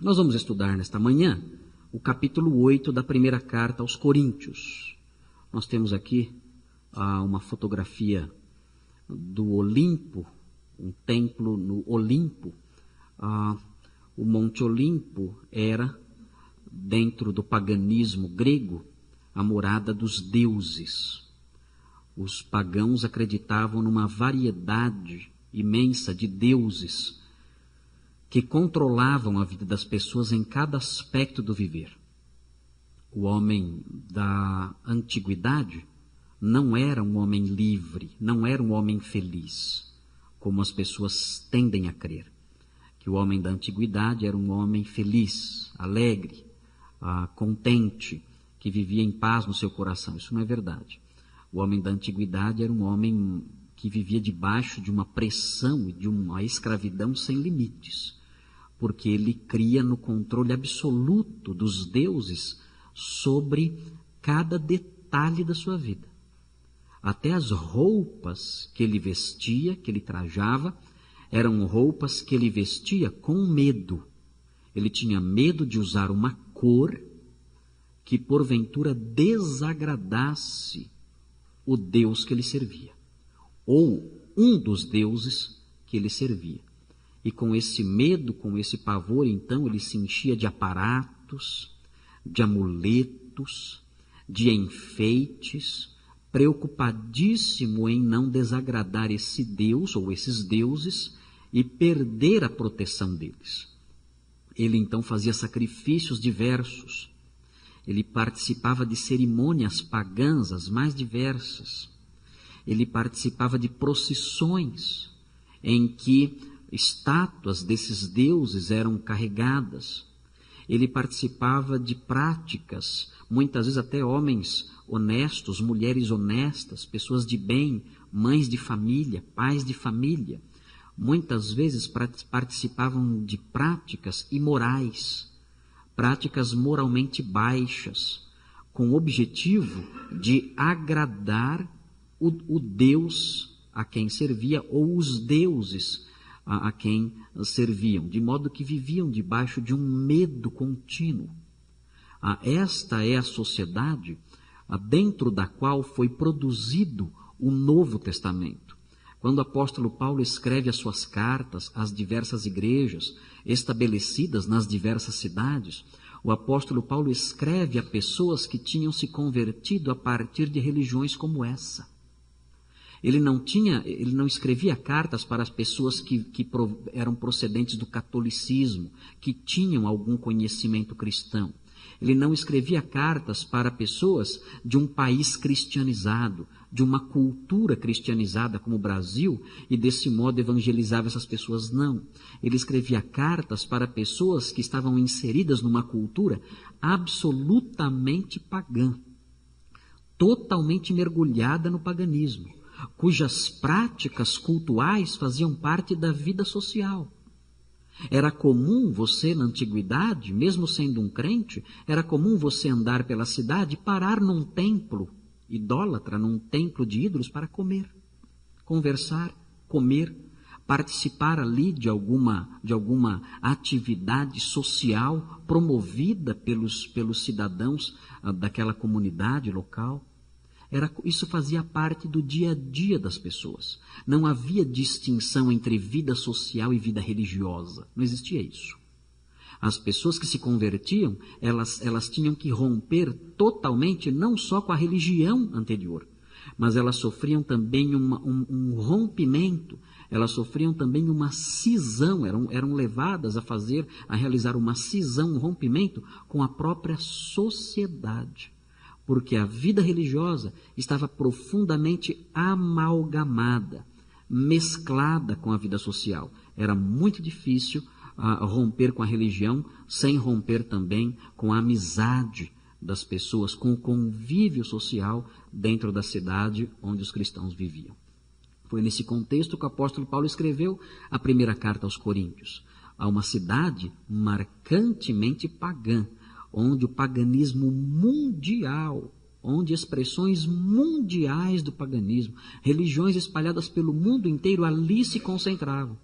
Nós vamos estudar nesta manhã o capítulo 8 da primeira carta aos Coríntios. Nós temos aqui uma fotografia do Olimpo, um templo no Olimpo. O Monte Olimpo era, dentro do paganismo grego, a morada dos deuses. Os pagãos acreditavam numa variedade imensa de deuses que controlavam a vida das pessoas em cada aspecto do viver. O homem da antiguidade não era um homem livre, não era um homem feliz, como as pessoas tendem a crer. Que o homem da antiguidade era um homem feliz, alegre, contente, que vivia em paz no seu coração. Isso não é verdade. O homem da antiguidade era um homem que vivia debaixo de uma pressão e de uma escravidão sem limites, porque ele cria no controle absoluto dos deuses sobre cada detalhe da sua vida. Até as roupas que ele vestia, que ele trajava, eram roupas que ele vestia com medo. Ele tinha medo de usar uma cor que porventura desagradasse o Deus que ele servia, ou um dos deuses que ele servia. E com esse medo, com esse pavor, então, ele se enchia de aparatos, de amuletos, de enfeites, preocupadíssimo em não desagradar esse Deus ou esses deuses e perder a proteção deles. Ele então fazia sacrifícios diversos. Ele participava de cerimônias pagãs as mais diversas. Ele participava de procissões em que estátuas desses deuses eram carregadas. Ele participava de práticas, muitas vezes até homens honestos, mulheres honestas, pessoas de bem, mães de família, pais de família, muitas vezes participavam de práticas imorais, práticas moralmente baixas, com o objetivo de agradar o Deus a quem servia ou os deuses a quem serviam, de modo que viviam debaixo de um medo contínuo. Esta é a sociedade dentro da qual foi produzido o Novo Testamento. Quando o apóstolo Paulo escreve as suas cartas às diversas igrejas estabelecidas nas diversas cidades, o apóstolo Paulo escreve a pessoas que tinham se convertido a partir de religiões como essa. Ele não escrevia cartas para as pessoas que eram procedentes do catolicismo, que tinham algum conhecimento cristão. Ele não escrevia cartas para pessoas de um país cristianizado, de uma cultura cristianizada como o Brasil, e desse modo evangelizava essas pessoas. Não. Ele escrevia cartas para pessoas que estavam inseridas numa cultura absolutamente pagã, totalmente mergulhada no paganismo, cujas práticas cultuais faziam parte da vida social. Era comum você, na antiguidade, mesmo sendo um crente, era comum você andar pela cidade e parar num templo idólatra, num templo de ídolos para comer, conversar, comer, participar ali de alguma atividade social promovida pelos cidadãos daquela comunidade local. Isso fazia parte do dia a dia das pessoas. Não havia distinção entre vida social e vida religiosa. Não existia isso. As pessoas que se convertiam, elas tinham que romper totalmente, não só com a religião anterior, mas elas sofriam também um rompimento, elas sofriam também uma cisão, eram levadas a realizar uma cisão, um rompimento com a própria sociedade. Porque a vida religiosa estava profundamente amalgamada, mesclada com a vida social. Era muito difícil romper com a religião sem romper também com a amizade das pessoas, com o convívio social dentro da cidade onde os cristãos viviam. Foi nesse contexto que o apóstolo Paulo escreveu a primeira carta aos Coríntios, a uma cidade marcantemente pagã, onde o paganismo mundial, onde expressões mundiais do paganismo, religiões espalhadas pelo mundo inteiro ali se concentravam.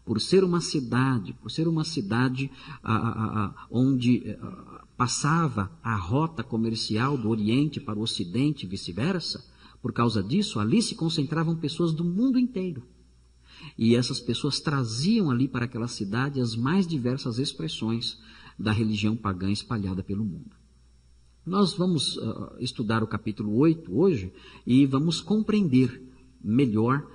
por ser uma cidade onde passava a rota comercial do Oriente para o Ocidente e vice-versa, por causa disso, ali se concentravam pessoas do mundo inteiro. E essas pessoas traziam ali para aquela cidade as mais diversas expressões da religião pagã espalhada pelo mundo. Nós vamos estudar o capítulo 8 hoje e vamos compreender melhor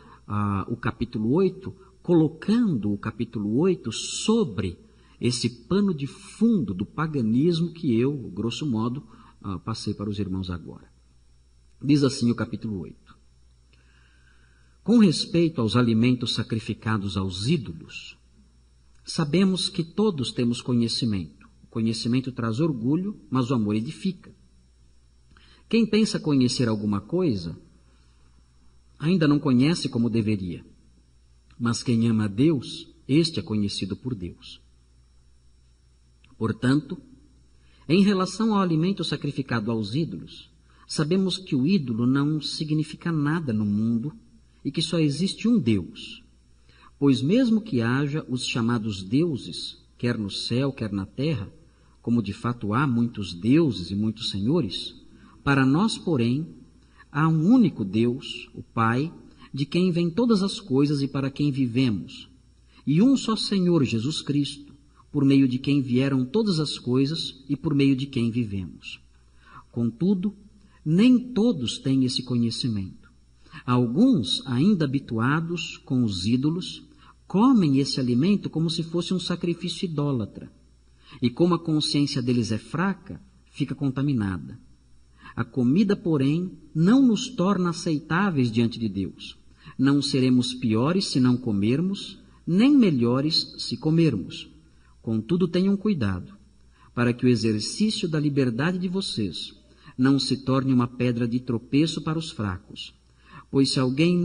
o capítulo 8, colocando o capítulo 8 sobre esse pano de fundo do paganismo que eu, grosso modo, passei para os irmãos agora. Diz assim o capítulo 8. Com respeito aos alimentos sacrificados aos ídolos, sabemos que todos temos conhecimento. O conhecimento traz orgulho, mas o amor edifica. Quem pensa conhecer alguma coisa, ainda não conhece como deveria. Mas quem ama a Deus, este é conhecido por Deus. Portanto, em relação ao alimento sacrificado aos ídolos, sabemos que o ídolo não significa nada no mundo e que só existe um Deus. Pois mesmo que haja os chamados deuses, quer no céu, quer na terra, como de fato há muitos deuses e muitos senhores, para nós, porém, há um único Deus, o Pai, de quem vêm todas as coisas e para quem vivemos, e um só Senhor, Jesus Cristo, por meio de quem vieram todas as coisas e por meio de quem vivemos. Contudo, nem todos têm esse conhecimento. Alguns, ainda habituados com os ídolos, comem esse alimento como se fosse um sacrifício idólatra. E como a consciência deles é fraca, fica contaminada. A comida, porém, não nos torna aceitáveis diante de Deus. Não seremos piores se não comermos, nem melhores se comermos. Contudo, tenham cuidado, para que o exercício da liberdade de vocês não se torne uma pedra de tropeço para os fracos. Pois se alguém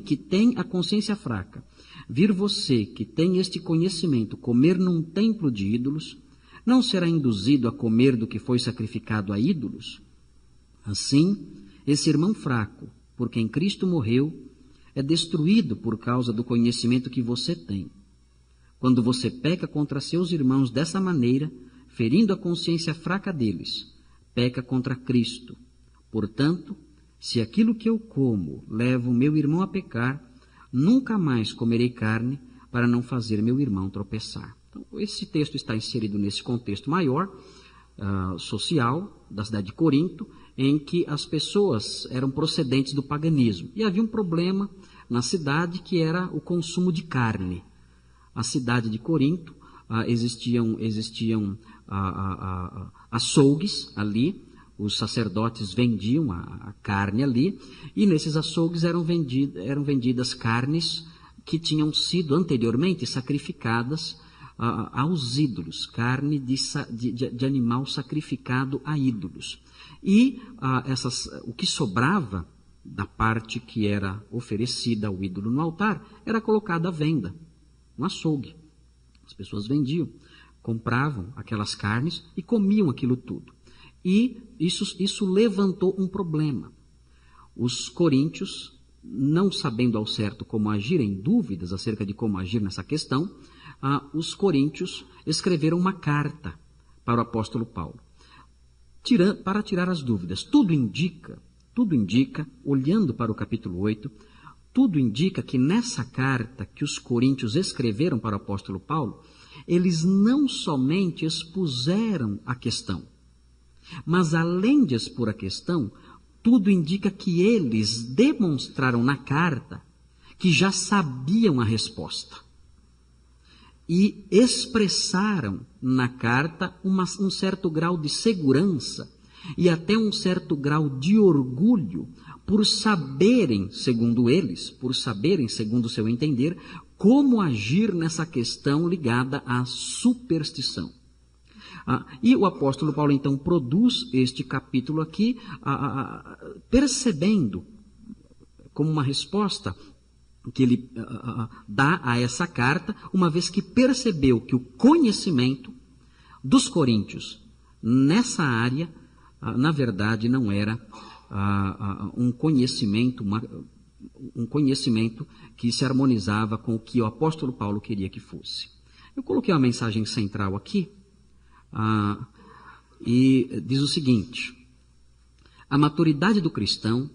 que tem a consciência fraca, vir você que tem este conhecimento comer num templo de ídolos, não será induzido a comer do que foi sacrificado a ídolos? Assim, esse irmão fraco, por quem Cristo morreu, é destruído por causa do conhecimento que você tem. Quando você peca contra seus irmãos dessa maneira, ferindo a consciência fraca deles, peca contra Cristo. Portanto, se aquilo que eu como leva o meu irmão a pecar, nunca mais comerei carne para não fazer meu irmão tropeçar. Então, esse texto está inserido nesse contexto maior, social, da cidade de Corinto, em que as pessoas eram procedentes do paganismo. E havia um problema na cidade que era o consumo de carne. A cidade de Corinto, existiam açougues ali, os sacerdotes vendiam a carne ali, e nesses açougues eram vendidas carnes que tinham sido anteriormente sacrificadas aos ídolos, carne de animal sacrificado a ídolos. E o que sobrava da parte que era oferecida ao ídolo no altar era colocado à venda, no açougue. As pessoas vendiam, compravam aquelas carnes e comiam aquilo tudo. E isso levantou um problema. Os coríntios, não sabendo ao certo como agir, em dúvidas acerca de como agir nessa questão, os coríntios escreveram uma carta para o apóstolo Paulo, para tirar as dúvidas. Tudo indica, olhando para o capítulo 8, tudo indica que nessa carta que os coríntios escreveram para o apóstolo Paulo, eles não somente expuseram a questão, mas além de expor a questão, tudo indica que eles demonstraram na carta que já sabiam a resposta. E expressaram na carta um certo grau de segurança e até um certo grau de orgulho por saberem, segundo eles, segundo o seu entender, como agir nessa questão ligada à superstição. E o apóstolo Paulo então produz este capítulo aqui, percebendo como uma resposta que ele dá a essa carta, uma vez que percebeu que o conhecimento dos coríntios nessa área, na verdade, não era um conhecimento um conhecimento que se harmonizava com o que o apóstolo Paulo queria que fosse. Eu coloquei uma mensagem central aqui, e diz o seguinte: a maturidade do cristão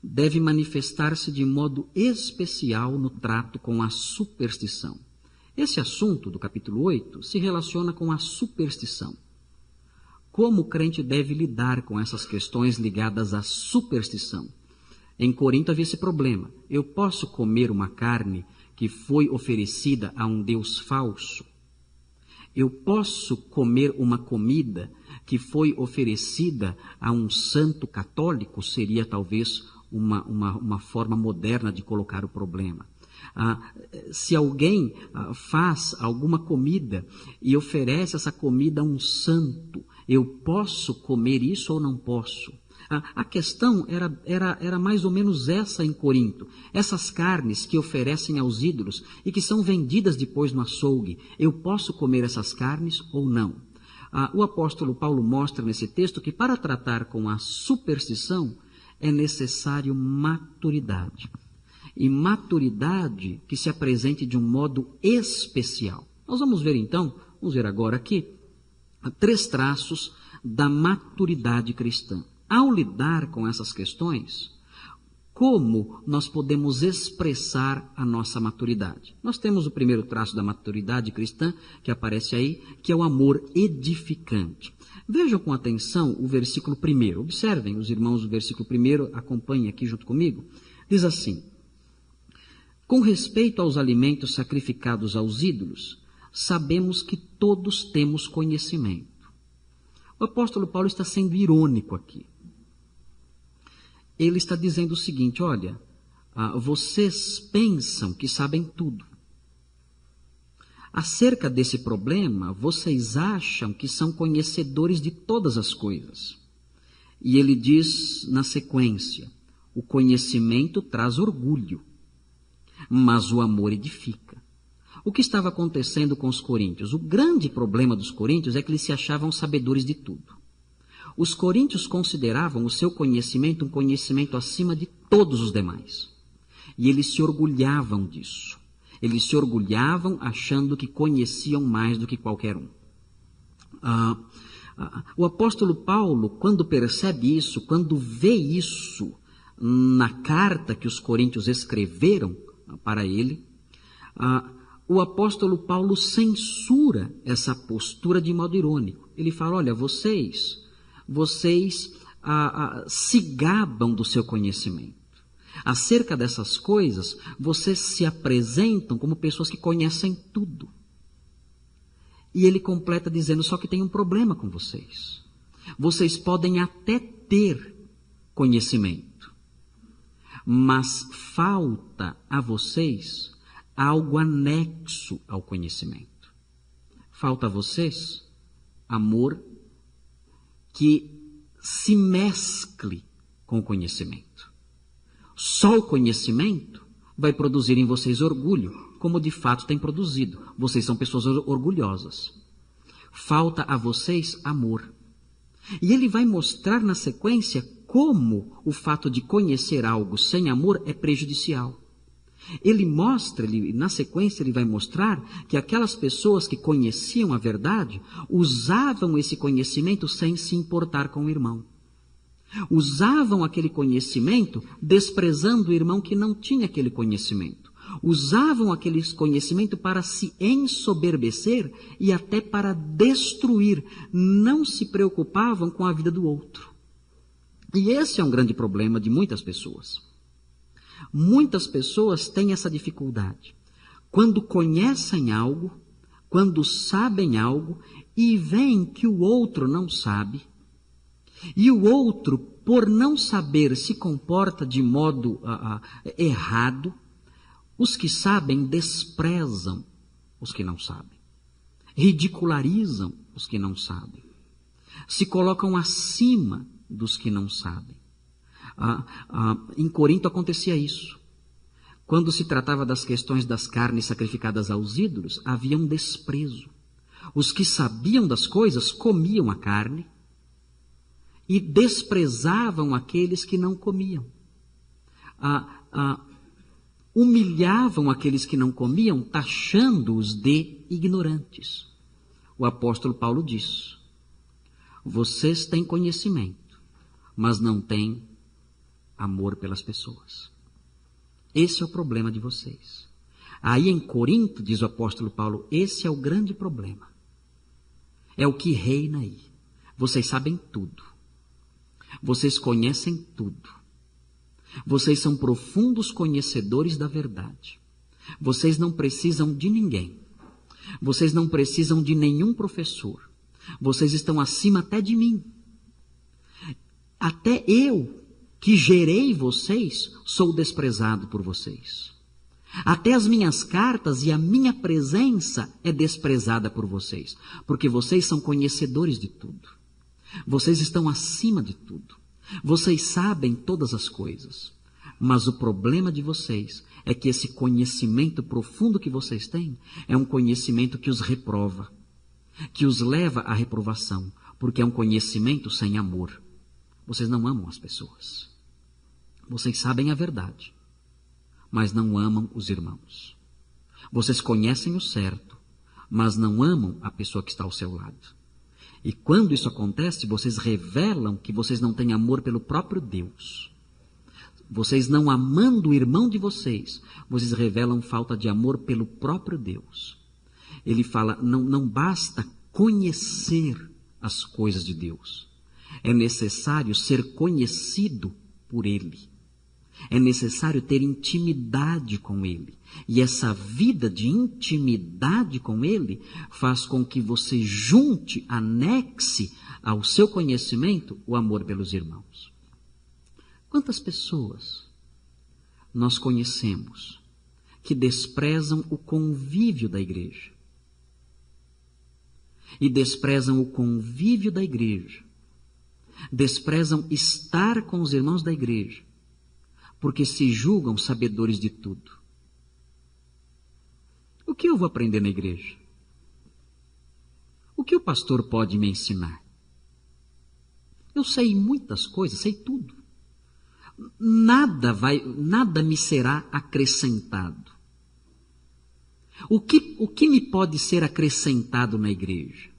deve manifestar-se de modo especial no trato com a superstição. Esse assunto do capítulo 8 se relaciona com a superstição. Como o crente deve lidar com essas questões ligadas à superstição? Em Corinto havia esse problema. Eu posso comer uma carne que foi oferecida a um Deus falso? Eu posso comer uma comida que foi oferecida a um santo católico? Seria talvez uma forma moderna de colocar o problema. Se alguém faz alguma comida e oferece essa comida a um santo, eu posso comer isso ou não posso? A questão era mais ou menos essa em Corinto. Essas carnes que oferecem aos ídolos e que são vendidas depois no açougue, eu posso comer essas carnes ou não? O apóstolo Paulo mostra nesse texto que para tratar com a superstição é necessário maturidade. E maturidade que se apresente de um modo especial. Nós vamos ver então, vamos ver agora aqui, 3 traços da maturidade cristã. Ao lidar com essas questões, como nós podemos expressar a nossa maturidade? Nós temos o primeiro traço da maturidade cristã, que aparece aí, que é o amor edificante. Vejam com atenção o versículo 1. Observem, os irmãos, o versículo 1, acompanhem aqui junto comigo. Diz assim: com respeito aos alimentos sacrificados aos ídolos, sabemos que todos temos conhecimento. O apóstolo Paulo está sendo irônico aqui. Ele está dizendo o seguinte: olha, vocês pensam que sabem tudo. Acerca desse problema, vocês acham que são conhecedores de todas as coisas. E ele diz na sequência: o conhecimento traz orgulho, mas o amor edifica. O que estava acontecendo com os coríntios? O grande problema dos coríntios é que eles se achavam sabedores de tudo. Os coríntios consideravam o seu conhecimento um conhecimento acima de todos os demais. E eles se orgulhavam disso. Eles se orgulhavam achando que conheciam mais do que qualquer um. O apóstolo Paulo, quando percebe isso, quando vê isso na carta que os coríntios escreveram para ele, o apóstolo Paulo censura essa postura de modo irônico. Ele fala: olha, vocês se gabam do seu conhecimento. Acerca dessas coisas, vocês se apresentam como pessoas que conhecem tudo. E ele completa dizendo: só que tem um problema com vocês. Vocês podem até ter conhecimento, mas falta a vocês algo anexo ao conhecimento. Falta a vocês amor que se mescle com o conhecimento. Só o conhecimento vai produzir em vocês orgulho, como de fato tem produzido. Vocês são pessoas orgulhosas. Falta a vocês amor. E ele vai mostrar na sequência como o fato de conhecer algo sem amor é prejudicial. Na sequência ele vai mostrar que aquelas pessoas que conheciam a verdade usavam esse conhecimento sem se importar com o irmão. Usavam aquele conhecimento desprezando o irmão que não tinha aquele conhecimento. Usavam aquele conhecimento para se ensoberbecer e até para destruir. Não se preocupavam com a vida do outro. E esse é um grande problema de muitas pessoas. Muitas pessoas têm essa dificuldade. Quando conhecem algo, quando sabem algo e veem que o outro não sabe, e o outro, por não saber, se comporta de modo errado, os que sabem desprezam os que não sabem, ridicularizam os que não sabem, se colocam acima dos que não sabem. Em Corinto acontecia isso. Quando se tratava das questões das carnes sacrificadas aos ídolos, havia um desprezo. Os que sabiam das coisas comiam a carne e desprezavam aqueles que não comiam. humilhavam aqueles que não comiam, taxando-os de ignorantes. O apóstolo Paulo diz: vocês têm conhecimento, mas não têm amor pelas pessoas. Esse é o problema de vocês. Aí em Corinto, diz o apóstolo Paulo, esse é o grande problema. É o que reina aí. Vocês sabem tudo. Vocês conhecem tudo. Vocês são profundos conhecedores da verdade. Vocês não precisam de ninguém. Vocês não precisam de nenhum professor. Vocês estão acima até de mim. Até eu, que gerei vocês, sou desprezado por vocês. Até as minhas cartas e a minha presença é desprezada por vocês, porque vocês são conhecedores de tudo. Vocês estão acima de tudo. Vocês sabem todas as coisas. Mas o problema de vocês é que esse conhecimento profundo que vocês têm é um conhecimento que os reprova, que os leva à reprovação, porque é um conhecimento sem amor. Vocês não amam as pessoas. Vocês sabem a verdade, mas não amam os irmãos. Vocês conhecem o certo, mas não amam a pessoa que está ao seu lado. E quando isso acontece, vocês revelam que vocês não têm amor pelo próprio Deus. Vocês não amando o irmão de vocês, vocês revelam falta de amor pelo próprio Deus. Ele fala, não basta conhecer as coisas de Deus. É necessário ser conhecido por Ele. É necessário ter intimidade com Ele. E essa vida de intimidade com Ele faz com que você junte, anexe ao seu conhecimento o amor pelos irmãos. Quantas pessoas nós conhecemos que desprezam o convívio da igreja? E desprezam o convívio da igreja. Desprezam estar com os irmãos da igreja, porque se julgam sabedores de tudo. O que eu vou aprender na igreja? O que o pastor pode me ensinar? Eu sei muitas coisas, sei tudo. Nada me será acrescentado. O que me pode ser acrescentado na igreja?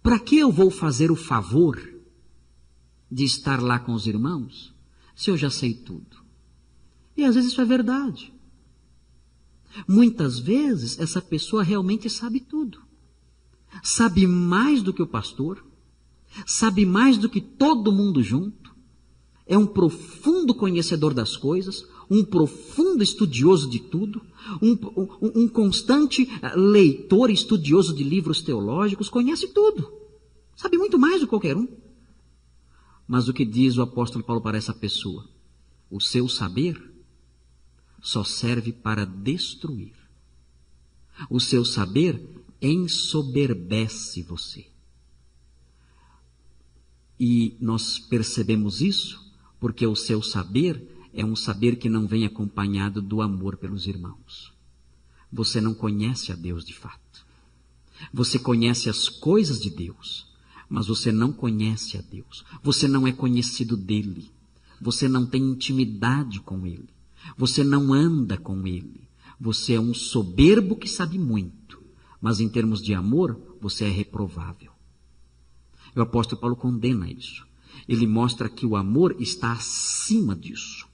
Para que eu vou fazer o favor de estar lá com os irmãos, se eu já sei tudo? E às vezes isso é verdade. Muitas vezes essa pessoa realmente sabe tudo. Sabe mais do que o pastor, sabe mais do que todo mundo junto. É um profundo conhecedor das coisas, um profundo estudioso de tudo, um constante leitor e estudioso de livros teológicos, conhece tudo, sabe muito mais do que qualquer um. Mas o que diz o apóstolo Paulo para essa pessoa? O seu saber só serve para destruir. O seu saber ensoberbece você. E nós percebemos isso porque o seu saber é um saber que não vem acompanhado do amor pelos irmãos. Você não conhece a Deus de fato. Você conhece as coisas de Deus, mas você não conhece a Deus. Você não é conhecido dele. Você não tem intimidade com ele. Você não anda com ele. Você é um soberbo que sabe muito, mas em termos de amor, você é reprovável. O apóstolo Paulo condena isso. Ele mostra que o amor está acima disso.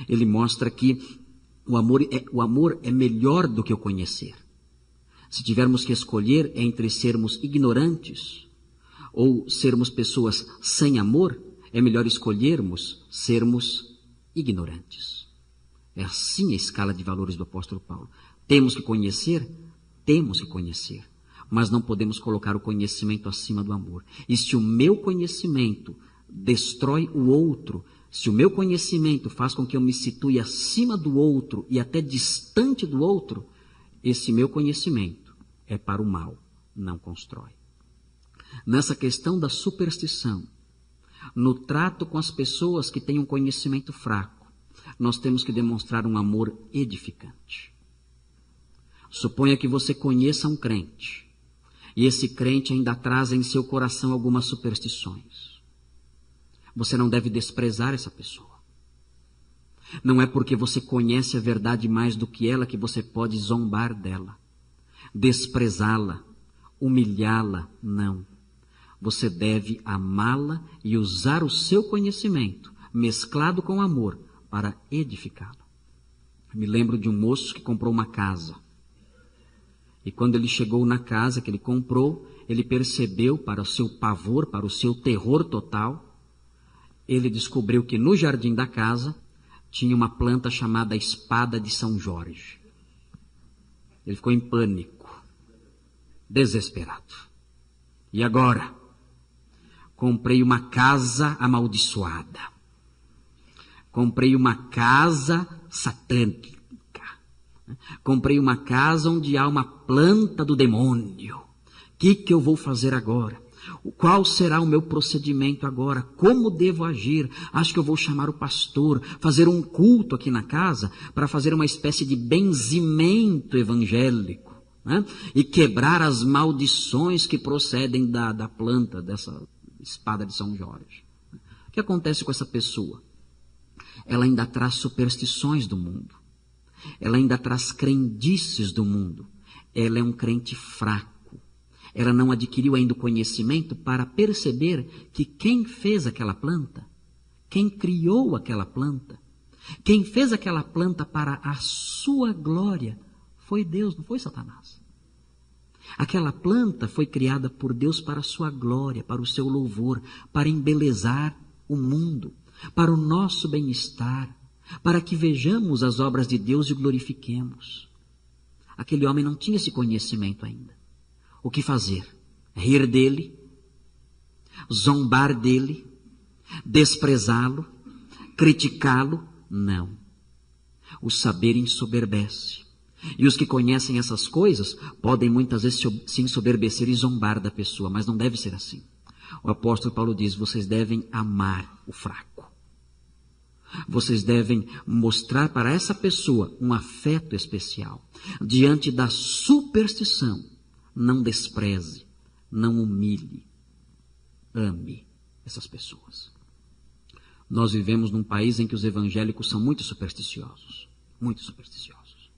Ele mostra que o amor é melhor do que o conhecer. Se tivermos que escolher entre sermos ignorantes ou sermos pessoas sem amor, é melhor escolhermos sermos ignorantes. É assim a escala de valores do apóstolo Paulo. Temos que conhecer, mas não podemos colocar o conhecimento acima do amor. E se o meu conhecimento destrói o outro, se o meu conhecimento faz com que eu me situe acima do outro e até distante do outro, esse meu conhecimento é para o mal, não constrói. Nessa questão da superstição, no trato com as pessoas que têm um conhecimento fraco, nós temos que demonstrar um amor edificante. Suponha que você conheça um crente, e esse crente ainda traz em seu coração algumas superstições. Você não deve desprezar essa pessoa. Não é porque você conhece a verdade mais do que ela que você pode zombar dela, desprezá-la, humilhá-la, não. Você deve amá-la e usar o seu conhecimento, mesclado com amor, para edificá-la. Me lembro de um moço que comprou uma casa. E quando ele chegou na casa que ele comprou, ele percebeu, para o seu pavor, para o seu terror total, ele descobriu que no jardim da casa tinha uma planta chamada espada de São Jorge. Ele ficou em pânico, desesperado. E agora? Comprei uma casa amaldiçoada. Comprei uma casa satânica. Comprei uma casa onde há uma planta do demônio. O que eu vou fazer agora? Qual será o meu procedimento agora? Como devo agir? Acho que eu vou chamar o pastor, fazer um culto aqui na casa para fazer uma espécie de benzimento evangélico, né? E quebrar as maldições que procedem da planta dessa espada de São Jorge. O que acontece com essa pessoa? Ela ainda traz superstições do mundo. Ela ainda traz crendices do mundo. Ela é um crente fraco. Ela não adquiriu ainda o conhecimento para perceber que quem fez aquela planta, quem criou aquela planta, quem fez aquela planta para a sua glória, foi Deus, não foi Satanás. Aquela planta foi criada por Deus para a sua glória, para o seu louvor, para embelezar o mundo, para o nosso bem-estar, para que vejamos as obras de Deus e o glorifiquemos. Aquele homem não tinha esse conhecimento ainda. O que fazer? Rir dele? Zombar dele? Desprezá-lo? Criticá-lo? Não. O saber ensoberbece. E os que conhecem essas coisas podem muitas vezes se ensoberbecer e zombar da pessoa, mas não deve ser assim. O apóstolo Paulo diz, vocês devem amar o fraco. Vocês devem mostrar para essa pessoa um afeto especial. Diante da superstição, não despreze, não humilhe, ame essas pessoas. Nós vivemos num país em que os evangélicos são muito supersticiosos, muito supersticiosos.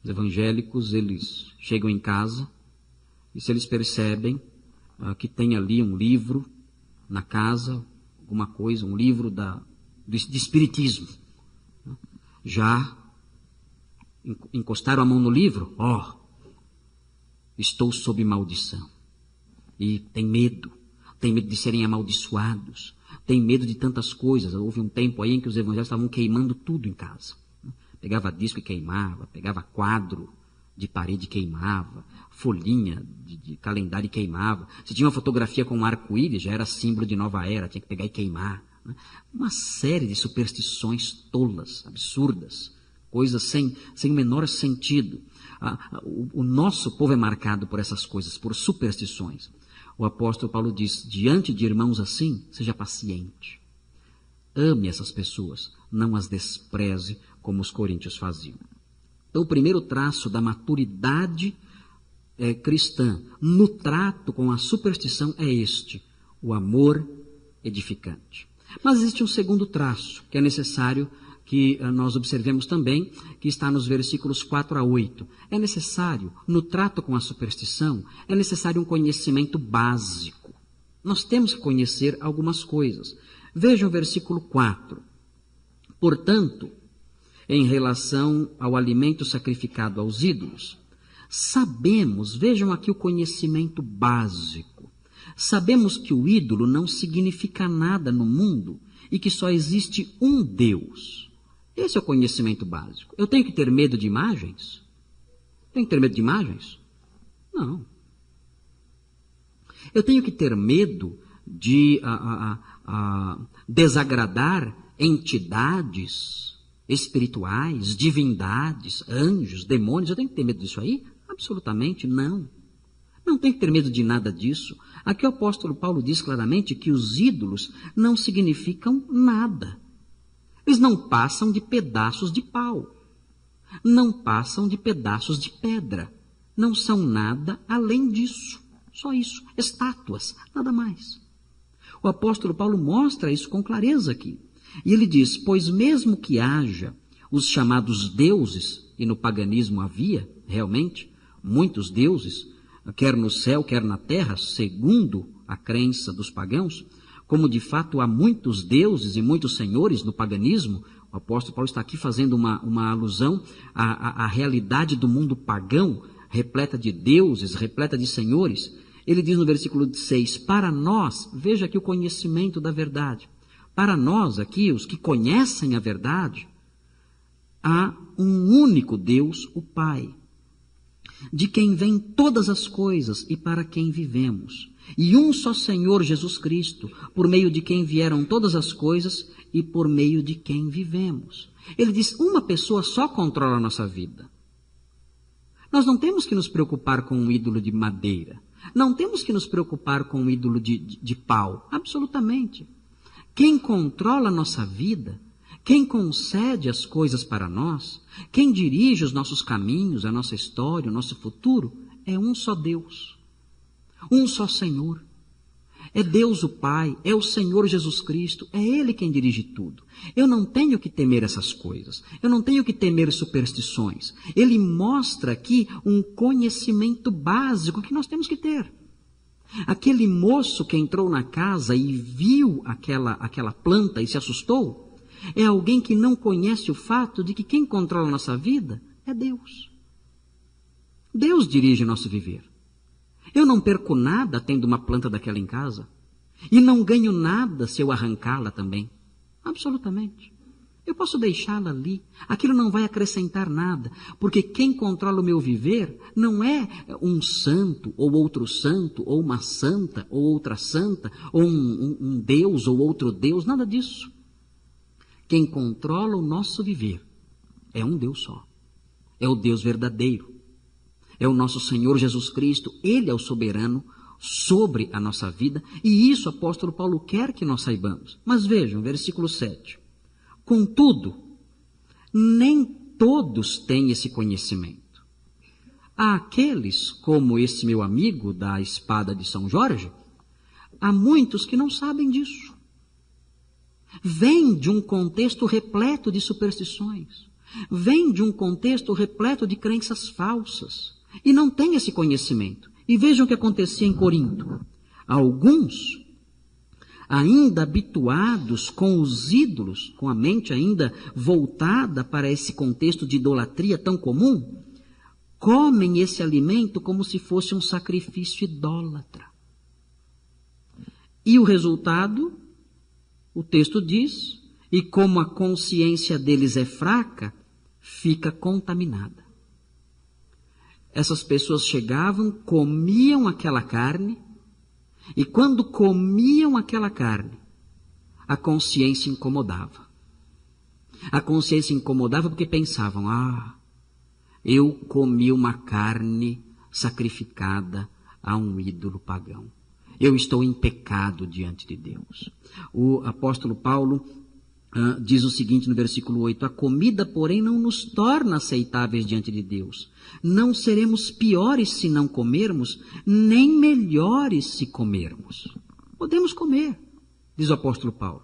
Os evangélicos, eles chegam em casa e se eles percebem que tem ali um livro na casa, alguma coisa, um livro de espiritismo, já encostaram a mão no livro, estou sob maldição. E tem medo de serem amaldiçoados, tem medo de tantas coisas. Houve um tempo aí em que os evangélicos estavam queimando tudo em casa. Pegava disco e queimava, pegava quadro de parede e queimava, folhinha de calendário e queimava. Se tinha uma fotografia com um arco-íris, já era símbolo de nova era, tinha que pegar e queimar. Uma série de superstições tolas, absurdas, coisas sem o menor sentido. O nosso povo é marcado por essas coisas, por superstições. O apóstolo Paulo diz, diante de irmãos assim, seja paciente. Ame essas pessoas, não as despreze como os coríntios faziam. Então, o primeiro traço da maturidade cristã no trato com a superstição é este, o amor edificante. Mas existe um segundo traço que é necessário que nós observemos também, que está nos versículos 4 a 8. É necessário, no trato com a superstição, é necessário um conhecimento básico. Nós temos que conhecer algumas coisas. Vejam o versículo 4. Portanto, em relação ao alimento sacrificado aos ídolos, sabemos, vejam aqui o conhecimento básico, sabemos que o ídolo não significa nada no mundo e que só existe um Deus. Esse é o conhecimento básico. Eu tenho que ter medo de imagens? Tenho que ter medo de imagens? Não. Eu tenho que ter medo de desagradar entidades espirituais, divindades, anjos, demônios? Eu tenho que ter medo disso aí? Absolutamente não. Não tem que ter medo de nada disso. Aqui o apóstolo Paulo diz claramente que os ídolos não significam nada. Eles não passam de pedaços de pau. Não passam de pedaços de pedra. Não são nada além disso. Só isso. Estátuas, nada mais. O apóstolo Paulo mostra isso com clareza aqui. E ele diz, pois mesmo que haja os chamados deuses, e no paganismo havia, realmente, muitos deuses, quer no céu, quer na terra, segundo a crença dos pagãos, como de fato há muitos deuses e muitos senhores no paganismo, o apóstolo Paulo está aqui fazendo uma alusão à realidade do mundo pagão, repleta de deuses, repleta de senhores. Ele diz no versículo 6, para nós, veja aqui o conhecimento da verdade, para nós aqui, os que conhecem a verdade, há um único Deus, o Pai, de quem vêm todas as coisas e para quem vivemos, e um só Senhor Jesus Cristo, por meio de quem vieram todas as coisas e por meio de quem vivemos. Ele diz, uma pessoa só controla a nossa vida. Nós não temos que nos preocupar com um ídolo de madeira, não temos que nos preocupar com um ídolo de pau, absolutamente. Quem controla a nossa vida, quem concede as coisas para nós, quem dirige os nossos caminhos, a nossa história, o nosso futuro, é um só Deus, um só Senhor. É Deus o Pai, é o Senhor Jesus Cristo, é Ele quem dirige tudo. Eu não tenho que temer essas coisas, eu não tenho que temer superstições. Ele mostra aqui um conhecimento básico que nós temos que ter. Aquele moço que entrou na casa e viu aquela planta e se assustou, é alguém que não conhece o fato de que quem controla a nossa vida é Deus. Deus dirige o nosso viver. Eu não perco nada tendo uma planta daquela em casa. E não ganho nada se eu arrancá-la também. Absolutamente. Eu posso deixá-la ali. Aquilo não vai acrescentar nada. Porque quem controla o meu viver não é um santo, ou outro santo, ou uma santa, ou outra santa, ou um Deus, ou outro Deus. Nada disso. Quem controla o nosso viver é um Deus só. É o Deus verdadeiro. É o nosso Senhor Jesus Cristo. Ele é o soberano sobre a nossa vida. E isso o apóstolo Paulo quer que nós saibamos. Mas vejam, versículo 7. Contudo, nem todos têm esse conhecimento. Há aqueles, como esse meu amigo da espada de São Jorge, há muitos que não sabem disso. Vem de um contexto repleto de superstições. Vem de um contexto repleto de crenças falsas. E não tem esse conhecimento. E vejam o que acontecia em Corinto. Alguns, ainda habituados com os ídolos, com a mente ainda voltada para esse contexto de idolatria tão comum, comem esse alimento como se fosse um sacrifício idólatra. E o resultado, o texto diz, e como a consciência deles é fraca, fica contaminada. Essas pessoas chegavam, comiam aquela carne, e quando comiam aquela carne, a consciência incomodava. A consciência incomodava porque pensavam, eu comi uma carne sacrificada a um ídolo pagão. Eu estou em pecado diante de Deus. O apóstolo Paulo diz o seguinte no versículo 8, a comida, porém, não nos torna aceitáveis diante de Deus. Não seremos piores se não comermos, nem melhores se comermos. Podemos comer, diz o apóstolo Paulo.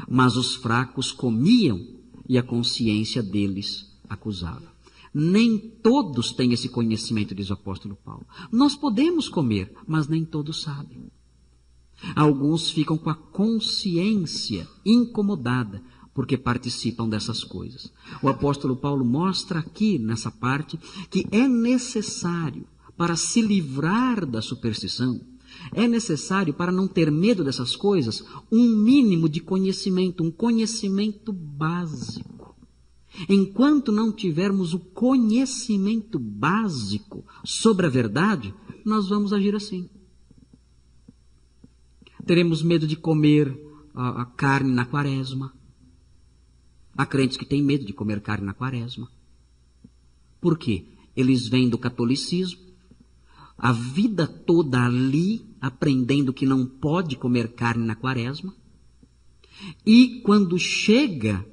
Mas os fracos comiam e a consciência deles acusava. Nem todos têm esse conhecimento, diz o apóstolo Paulo. Nós podemos comer, mas nem todos sabem. Alguns ficam com a consciência incomodada porque participam dessas coisas. O apóstolo Paulo mostra aqui, nessa parte, que é necessário, para se livrar da superstição, é necessário, para não ter medo dessas coisas, um mínimo de conhecimento, um conhecimento básico. Enquanto não tivermos o conhecimento básico sobre a verdade, nós vamos agir assim. Teremos medo de comer a carne na quaresma. Há crentes que têm medo de comer carne na quaresma. Por quê? Eles vêm do catolicismo, a vida toda ali, aprendendo que não pode comer carne na quaresma. E quando chega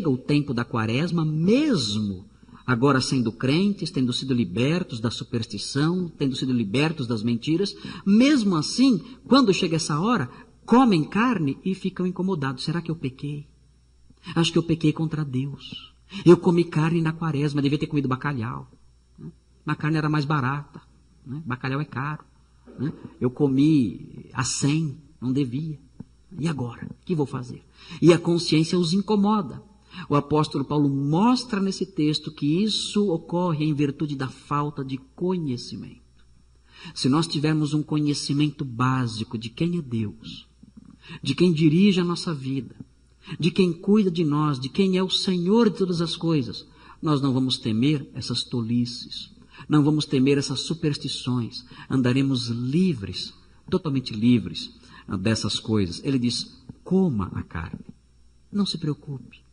o tempo da quaresma, mesmo agora sendo crentes, tendo sido libertos da superstição, tendo sido libertos das mentiras, mesmo assim, quando chega essa hora, comem carne e ficam incomodados. Será que eu pequei? Acho que eu pequei contra Deus. Eu comi carne na quaresma, devia ter comido bacalhau. A carne era mais barata. Bacalhau é caro. Eu comi a 100, não devia. E agora? O que vou fazer? E a consciência os incomoda. O apóstolo Paulo mostra nesse texto que isso ocorre em virtude da falta de conhecimento. Se nós tivermos um conhecimento básico de quem é Deus, de quem dirige a nossa vida, de quem cuida de nós, de quem é o Senhor de todas as coisas, nós não vamos temer essas tolices, não vamos temer essas superstições, andaremos livres, totalmente livres dessas coisas. Ele diz, coma a carne, não se preocupe.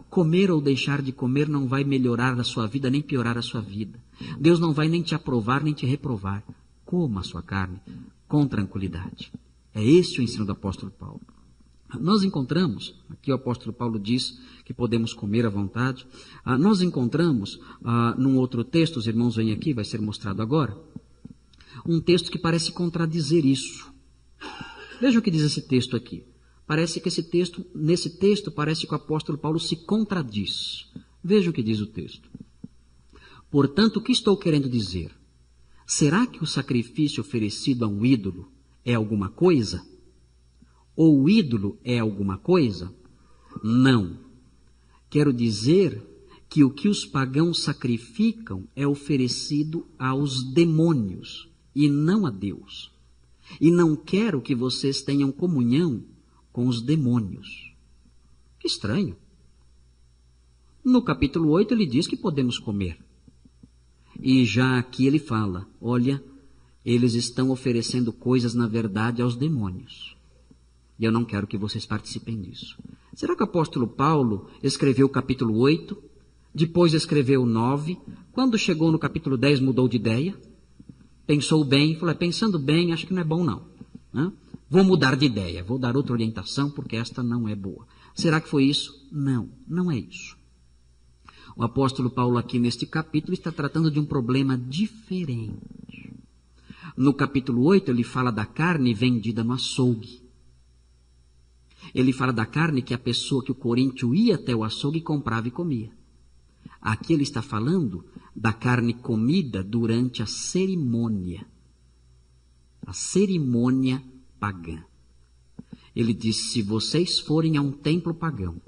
Comer ou deixar de comer não vai melhorar a sua vida, nem piorar a sua vida. Deus não vai nem te aprovar, nem te reprovar. Coma a sua carne com tranquilidade. É esse o ensino do apóstolo Paulo. Nós encontramos, aqui o apóstolo Paulo diz que podemos comer à vontade. Nós encontramos, num outro texto, os irmãos vêm aqui, vai ser mostrado agora, um texto que parece contradizer isso. Veja o que diz esse texto aqui. Parece que nesse texto, parece que o apóstolo Paulo se contradiz. Veja o que diz o texto. Portanto, o que estou querendo dizer? Será que o sacrifício oferecido a um ídolo é alguma coisa? Ou o ídolo é alguma coisa? Não. Quero dizer que o que os pagãos sacrificam é oferecido aos demônios e não a Deus. E não quero que vocês tenham comunhão com os demônios. Que estranho. No capítulo 8 ele diz que podemos comer. E já aqui ele fala, olha, eles estão oferecendo coisas na verdade aos demônios. E eu não quero que vocês participem disso. Será que o apóstolo Paulo escreveu o capítulo 8, depois escreveu o 9, quando chegou no capítulo 10 mudou de ideia? Pensou bem, falou, pensando bem, acho que não é bom não. Vou mudar de ideia, vou dar outra orientação porque esta não é boa. Será que foi isso? Não, não é isso. O apóstolo Paulo aqui neste capítulo está tratando de um problema diferente. No capítulo 8 ele fala da carne vendida no açougue. Ele fala da carne que a pessoa, que o coríntio ia até o açougue e comprava e comia. Aqui ele está falando da carne comida durante a cerimônia. A cerimônia pagã. Ele diz, se vocês forem a um templo pagão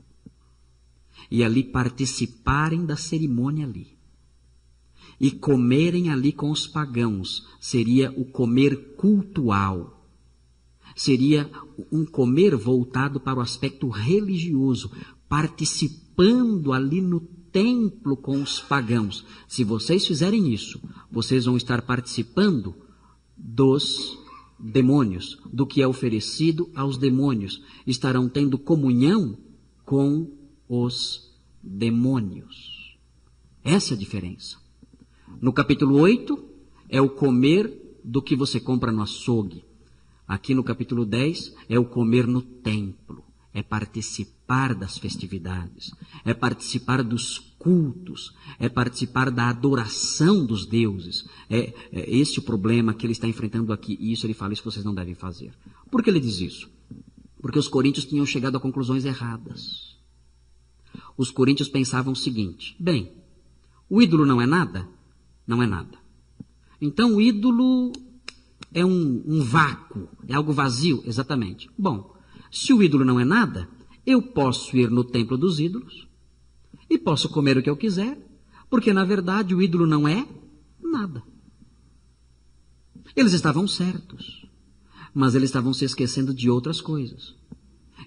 e ali participarem da cerimônia ali e comerem ali com os pagãos, seria o comer cultual, seria um comer voltado para o aspecto religioso, participando ali no templo com os pagãos. Se vocês fizerem isso, vocês vão estar participando dos demônios, do que é oferecido aos demônios. Estarão tendo comunhão com os demônios. Essa é a diferença. No capítulo 8, é o comer do que você compra no açougue. Aqui no capítulo 10, é o comer no templo. É participar das festividades. É participar dos cultos. É participar da adoração dos deuses. É esse o problema que ele está enfrentando aqui. E isso ele fala, isso vocês não devem fazer. Por que ele diz isso? Porque os coríntios tinham chegado a conclusões erradas. Os coríntios pensavam o seguinte, bem, o ídolo não é nada? Não é nada. Então o ídolo é um vácuo, é algo vazio, exatamente. Bom, se o ídolo não é nada, eu posso ir no templo dos ídolos e posso comer o que eu quiser, porque na verdade o ídolo não é nada. Eles estavam certos, mas eles estavam se esquecendo de outras coisas.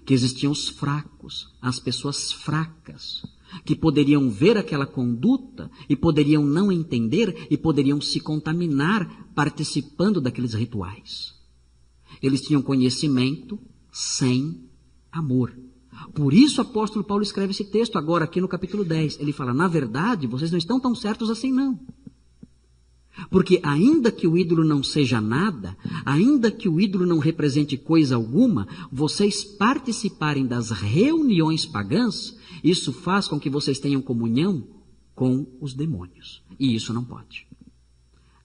Que existiam os fracos, as pessoas fracas, que poderiam ver aquela conduta e poderiam não entender e poderiam se contaminar participando daqueles rituais. Eles tinham conhecimento sem amor. Por isso o apóstolo Paulo escreve esse texto agora aqui no capítulo 10. Ele fala, na verdade, vocês não estão tão certos assim não. Porque ainda que o ídolo não seja nada, ainda que o ídolo não represente coisa alguma, vocês participarem das reuniões pagãs, isso faz com que vocês tenham comunhão com os demônios. E isso não pode.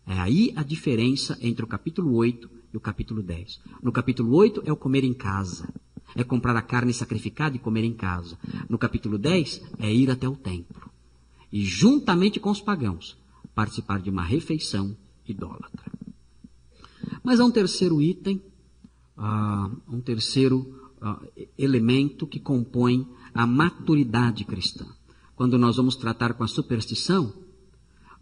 É aí a diferença entre o capítulo 8 e o capítulo 10. No capítulo 8 é o comer em casa. É comprar a carne sacrificada e comer em casa. No capítulo 10 é ir até o templo. E juntamente com os pagãos, participar de uma refeição idólatra. Mas há um terceiro item, um terceiro elemento que compõe a maturidade cristã. Quando nós vamos tratar com a superstição,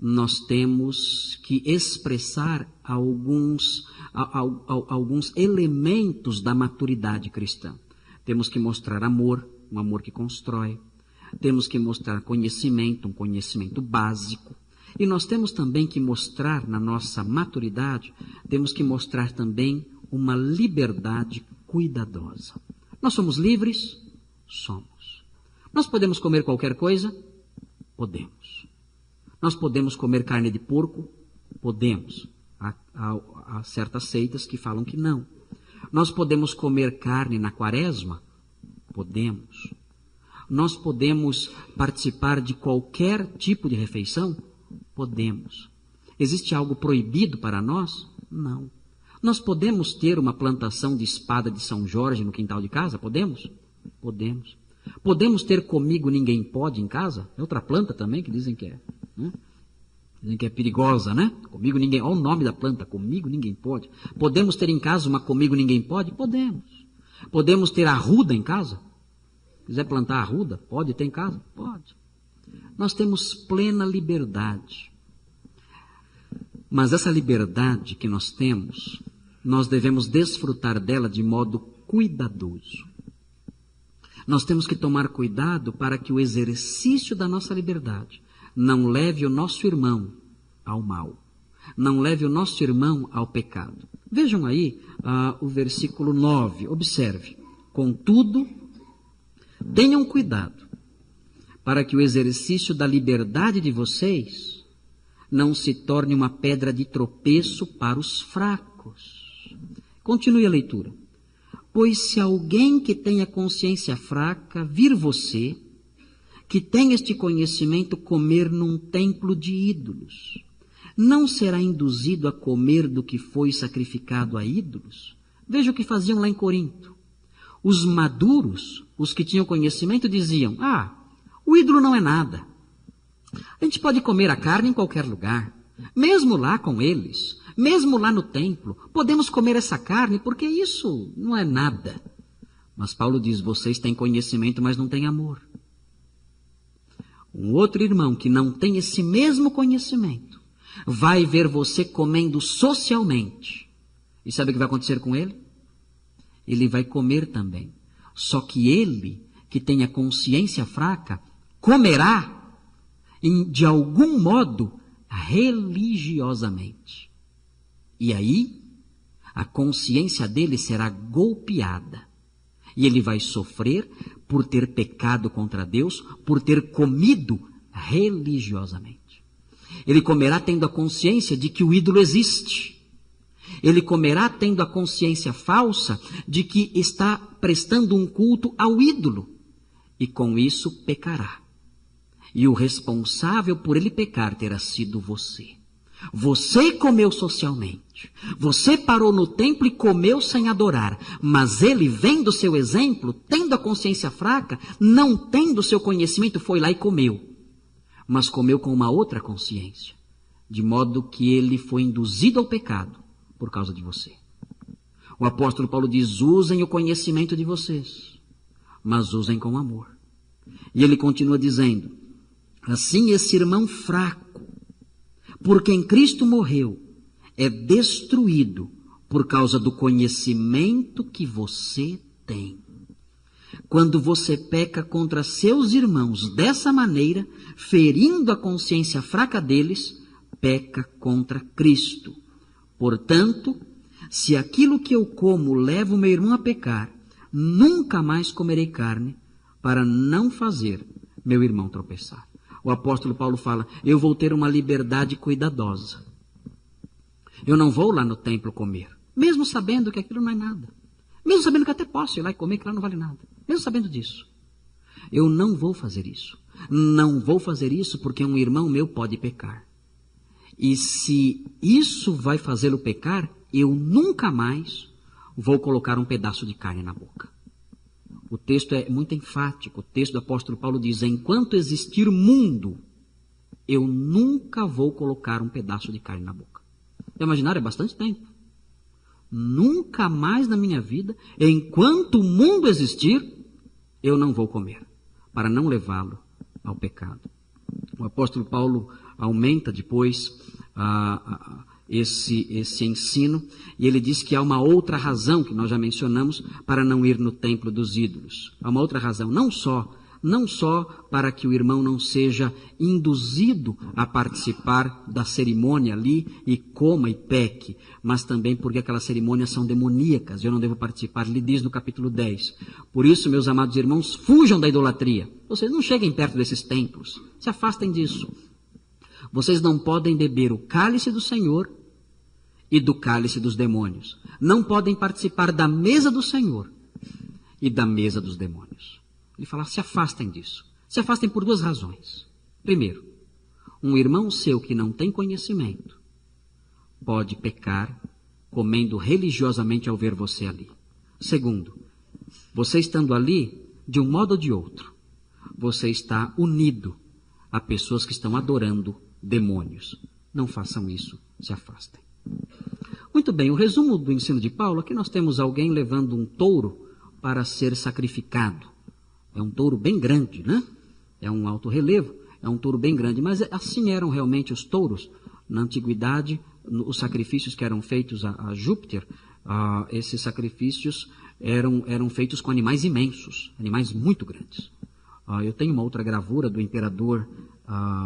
nós temos que expressar alguns elementos da maturidade cristã. Temos que mostrar amor, um amor que constrói. Temos que mostrar conhecimento, um conhecimento básico. E nós temos também que mostrar na nossa maturidade, temos que mostrar também uma liberdade cuidadosa. Nós somos livres? Somos. Nós podemos comer qualquer coisa? Podemos. Nós podemos comer carne de porco? Podemos. Há certas seitas que falam que não. Nós podemos comer carne na quaresma? Podemos. Nós podemos participar de qualquer tipo de refeição? Podemos. Existe algo proibido para nós? Não. Nós podemos ter uma plantação de espada de São Jorge no quintal de casa? Podemos? Podemos. Podemos ter comigo ninguém pode em casa? É outra planta também que dizem que é. Né? Dizem que é perigosa, né? Comigo ninguém... Olha o nome da planta, comigo ninguém pode. Podemos ter em casa uma comigo ninguém pode? Podemos. Podemos ter arruda em casa? Quiser plantar arruda? Pode ter em casa? Pode. Nós temos plena liberdade. Mas essa liberdade que nós temos, nós devemos desfrutar dela de modo cuidadoso. Nós temos que tomar cuidado para que o exercício da nossa liberdade não leve o nosso irmão ao mal, não leve o nosso irmão ao pecado. Vejam aí o versículo 9, observe. Contudo, tenham cuidado para que o exercício da liberdade de vocês não se torne uma pedra de tropeço para os fracos. Continue a leitura. Pois se alguém que tenha consciência fraca vir você, que tem este conhecimento, comer num templo de ídolos, não será induzido a comer do que foi sacrificado a ídolos? Veja o que faziam lá em Corinto. Os maduros, os que tinham conhecimento, diziam, o ídolo não é nada. A gente pode comer a carne em qualquer lugar, mesmo lá com eles, mesmo lá no templo, podemos comer essa carne porque isso não é nada. Mas Paulo diz, vocês têm conhecimento, mas não têm amor. Um outro irmão que não tem esse mesmo conhecimento, vai ver você comendo socialmente. E sabe o que vai acontecer com ele? Ele vai comer também. Só que ele, que tem a consciência fraca, comerá, de algum modo, religiosamente. E aí, a consciência dele será golpeada. E ele vai sofrer por ter pecado contra Deus, por ter comido religiosamente. Ele comerá tendo a consciência de que o ídolo existe. Ele comerá tendo a consciência falsa de que está prestando um culto ao ídolo. E com isso pecará. E o responsável por ele pecar terá sido você. Você comeu socialmente. Você parou no templo e comeu sem adorar. Mas ele, vendo o seu exemplo, tendo a consciência fraca, não tendo o seu conhecimento, foi lá e comeu. Mas comeu com uma outra consciência. De modo que ele foi induzido ao pecado por causa de você. O apóstolo Paulo diz, usem o conhecimento de vocês, mas usem com amor. E ele continua dizendo, assim esse irmão fraco, por quem Cristo morreu, é destruído por causa do conhecimento que você tem. Quando você peca contra seus irmãos dessa maneira, ferindo a consciência fraca deles, peca contra Cristo. Portanto, se aquilo que eu como leva o meu irmão a pecar, nunca mais comerei carne para não fazer meu irmão tropeçar. O apóstolo Paulo fala, eu vou ter uma liberdade cuidadosa. Eu não vou lá no templo comer, mesmo sabendo que aquilo não é nada. Mesmo sabendo que até posso ir lá e comer, que lá não vale nada. Mesmo sabendo disso. Eu não vou fazer isso. Não vou fazer isso porque um irmão meu pode pecar. E se isso vai fazê-lo pecar, eu nunca mais vou colocar um pedaço de carne na boca. O texto é muito enfático. O texto do apóstolo Paulo diz: enquanto existir mundo, eu nunca vou colocar um pedaço de carne na boca. Imaginaram? É bastante tempo. Nunca mais na minha vida, enquanto o mundo existir, eu não vou comer, para não levá-lo ao pecado. O apóstolo Paulo aumenta depois esse ensino, e ele diz que há uma outra razão que nós já mencionamos para não ir no templo dos ídolos. Há uma outra razão, não só para que o irmão não seja induzido a participar da cerimônia ali e coma e peque, mas também porque aquelas cerimônias são demoníacas, eu não devo participar. Ele diz no capítulo 10, por isso, meus amados irmãos, fujam da idolatria. Vocês não cheguem perto desses templos, se afastem disso. Vocês não podem beber o cálice do Senhor e do cálice dos demônios. Não podem participar da mesa do Senhor e da mesa dos demônios. Ele fala, se afastem disso. Se afastem por duas razões. Primeiro, um irmão seu que não tem conhecimento pode pecar comendo religiosamente ao ver você ali. Segundo, você estando ali, de um modo ou de outro, você está unido a pessoas que estão adorando demônios. Não façam isso, se afastem. Muito bem, o resumo do ensino de Paulo, aqui nós temos alguém levando um touro para ser sacrificado. É um touro bem grande, né? É um alto relevo, é um touro bem grande. Mas assim eram realmente os touros. Na antiguidade, os sacrifícios que eram feitos a Júpiter, esses sacrifícios eram feitos com animais imensos, animais muito grandes. Eu tenho uma outra gravura do imperador